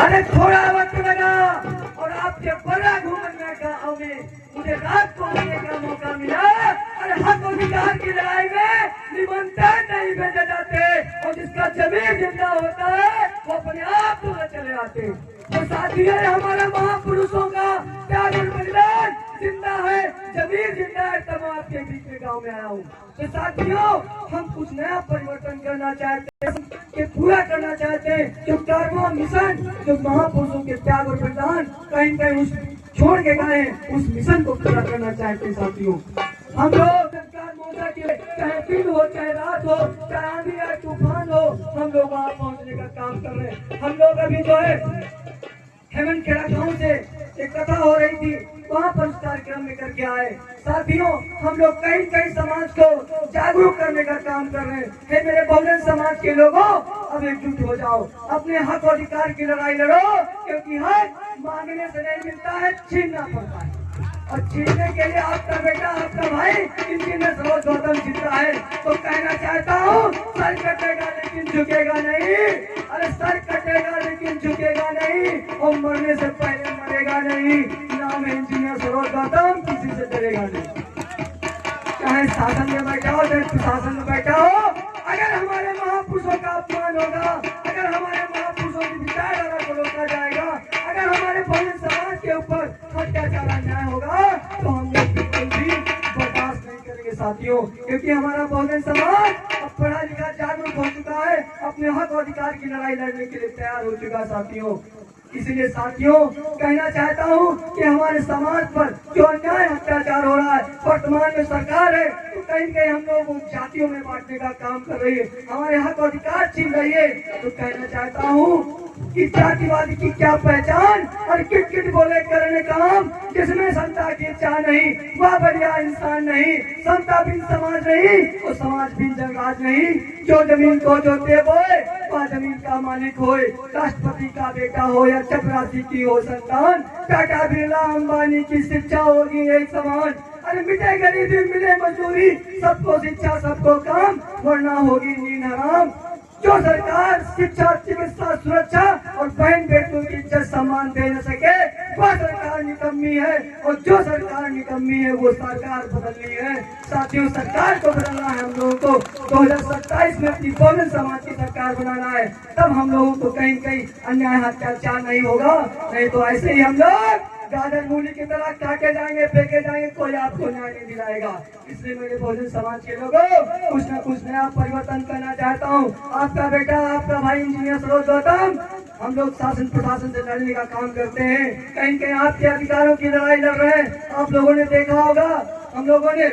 अरे थोड़ा वक्त लगा और आपके बड़ा घूमने का हमें मुझे रात को मिलने का मौका मिला। अरे हक अधिकार की लड़ाई में निमंत्रण नहीं भेजे जाते और जिसका जमीन जिंदा होता है वो अपने आप तो चले आते। तो साथियों, हमारे महापुरुषों का त्याग और बलिदान जिंदा है, जमीन जिंदा है, तब आपके बीच में गाँव में आया हूँ। तो साथियों, हम कुछ नया परिवर्तन करना चाहते हैं, कि पूरा करना चाहते हैं जो कर्मों मिशन, जो महापुरुषों के त्याग और बलिदान कहीं कहीं उस छोड़ के गए, उस मिशन को पूरा करना चाहते हैं। साथियों, हम लोग सरकार मौका के चाहे दिन हो, चाहे रात हो, चाहे आंधी या तूफान हो, हम लोग वहाँ पहुँचने का काम कर रहे हैं। हम लोग अभी जो है हेमनखेड़ा गांव से एक कथा हो रही थी, वहाँ पर उस कार्यक्रम में करके आए। साथियों, हम लोग कई कई समाज को जागरूक करने का काम कर रहे हैं। हे मेरे बहुजन समाज के लोगों, अब एकजुट हो जाओ, अपने हक और अधिकार की लड़ाई लड़ो, क्योंकि हक मांगने से नहीं मिलता है, छीनना पड़ता है। और छीनने के लिए आपका बेटा, आपका भाई इंजीनियर सरोज गौतम जीता है। तो कहना चाहता हूँ, सर कटेगा लेकिन झुकेगा नहीं। अरे सर कटेगा लेकिन झुकेगा नहीं, और मरने से पहले मरेगा नहीं। नाम है इंजीनियर सरोज गौतम, किसी से डरेगा नहीं। चाहे शासन में बैठा हो, चाहे प्रशासन में बैठा हो, अगर हमारे महापुरुषों का अपमान होगा, अगर हमारे महापुरुषों की विचारधारा को रोका जाएगा, अगर हमारे बहुजन समाज के ऊपर अत्याचार अन्याय होगा, तो हम लोग बिल्कुल भी बर्दाश्त नहीं करेंगे। साथियों, क्योंकि हमारा बहुजन समाज अब पढ़ा लिखा जागरूक हो चुका है, अपने हक और अधिकार की लड़ाई लड़ने के लिए तैयार हो चुका है। साथियों, इसलिए साथियों, कहना चाहता हूँ कि हमारे समाज पर जो अन्याय अत्याचार हो रहा है, वर्तमान में सरकार है तो कहीं कहीं हम लोग जातियों में बांटने का काम कर रही है, हमारे हक और अधिकार छीन रही है। तो कहना चाहता हूँ कि जातिवादी की क्या पहचान, और किट किट बोले करने काम, जिसमें समता की इच्छा नहीं, वह बढ़िया इंसान नहीं। समता बिन समाज नहीं, वो समाज बिन जनराज नहीं। जो जमीन को जोते बोए, वह जमीन का मालिक होए। राष्ट्रपति का बेटा हो या चपरासी की हो संतान, टाटा बिरला अंबानी की शिक्षा होगी एक समान। अरे मिटे गरीबी मिले मजदूरी, सबको शिक्षा सबको काम, वरना होगी नींद हराम। जो सरकार शिक्षा, चिकित्सा, सुरक्षा और बहन बेटियों की इज्जत सम्मान दे न सके, वह सरकार निकम्मी है, और जो सरकार निकम्मी है वो सरकार बदलनी है। साथियों, सरकार को बदलना है हम लोगों को। 2027 में अपनी बहुजन समाज की सरकार बनाना है, तब हम लोगों को कहीं कहीं अन्याय अत्याचार नहीं होगा। नहीं तो ऐसे ही हम लोग गाजर मूली की तरह काटे जाएंगे, फेंके जाएंगे, कोई आपको न्याय नहीं दिलाएगा। इसलिए मेरे बहुजन समाज के लोगों, कुछ न कुछ नया परिवर्तन करना चाहता हूँ। आपका बेटा, आपका भाई इंजीनियर सरोज गौतम, हम लोग शासन प्रशासन से लड़ने का काम करते हैं, कहीं कहीं आपके अधिकारों की लड़ाई लड़ रहे हैं। आप लोगों ने देखा होगा, हम लोगों ने